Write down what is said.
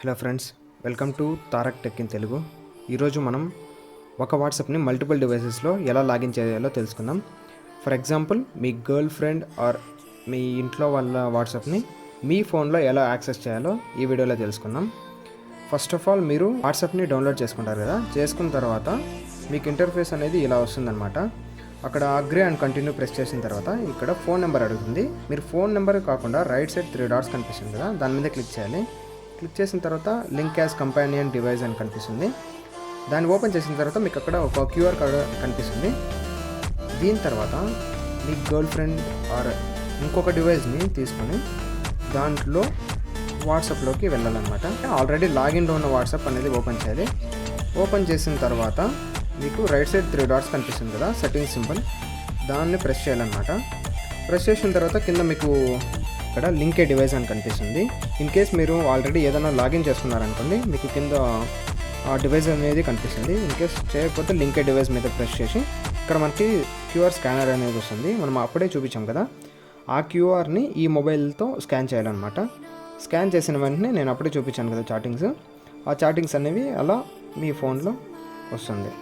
Hello friends, welcome to Tarak tech in Telugu. ఈరోజు మనం ఒక వాట్సాప్ని మల్టిపుల్ డివైసెస్లో ఎలా లాగిన్ చేయాలో తెలుసుకుందాం. ఫర్ ఎగ్జాంపుల్, మీ గర్ల్ ఫ్రెండ్ ఆర్ మీ ఇంట్లో వాళ్ళ వాట్సాప్ని మీ ఫోన్లో ఎలా యాక్సెస్ చేయాలో ఈ వీడియోలో తెలుసుకుందాం. ఫస్ట్ ఆఫ్ ఆల్ మీరు వాట్సాప్ని డౌన్లోడ్ చేసుకుంటారు కదా, చేసుకున్న తర్వాత మీకు ఇంటర్ఫేస్ అనేది ఇలా వస్తుందన్నమాట. అక్కడ అగ్రీ అండ్ కంటిన్యూ ప్రెస్ చేసిన తర్వాత ఇక్కడ ఫోన్ నెంబర్ అడుగుతుంది. మీరు ఫోన్ నెంబర్ కాకుండా రైట్ సైడ్ 3 డాట్స్ కనిపిస్తుంది కదా, దాని మీద క్లిక్ చేయాలి. క్లిక్ చేసిన తర్వాత లింక్ యాజ్ కంపానియన్ డివైస్ అని కనిపిస్తుంది. దాన్ని ఓపెన్ చేసిన తర్వాత మీకు అక్కడ ఒక క్యూఆర్ కోడ్ కనిపిస్తుంది. దీని తర్వాత మీ గర్ల్ ఫ్రెండ్ ఆర్ ఇంకొక డివైస్ని తీసుకొని దాంట్లో వాట్సాప్లోకి వెళ్ళాలన్నమాట. ఆల్రెడీ లాగిన్లో ఉన్న వాట్సాప్ అనేది ఓపెన్ చేయాలి. ఓపెన్ చేసిన తర్వాత మీకు రైట్ సైడ్ 3 డాట్స్ కనిపిస్తుంది కదా, సెట్టింగ్ సింబల్, దాన్ని ప్రెస్ చేయాలన్నమాట. ప్రెస్ చేసిన తర్వాత కింద మీకు ఇక్కడ లింక్ ఏ డివైస్ అని కనిపిస్తుంది. ఇన్ కేస్ మీరు ఆల్రెడీ ఏదైనా లాగిన్ చేసుకున్నారనుకోండి, మీకు కింద ఆ డివైస్ అనేది కనిపిస్తుంది. ఇన్ కేస్ చేయకపోతే లింక్ ఏ డివైస్ మీద ప్రెస్ చేసి ఇక్కడ మనకి క్యూఆర్ స్కానర్ అనేది వస్తుంది. మనం అప్పుడే చూపించాం కదా, ఆ క్యూఆర్ని ఈ మొబైల్తో స్కాన్ చేయాలన్నమాట. స్కాన్ చేసిన వెంటనే నేను అప్పుడే చూపించాను కదా చాటింగ్స్, ఆ చాటింగ్స్ అనేవి అలా మీ ఫోన్లో వస్తుంది.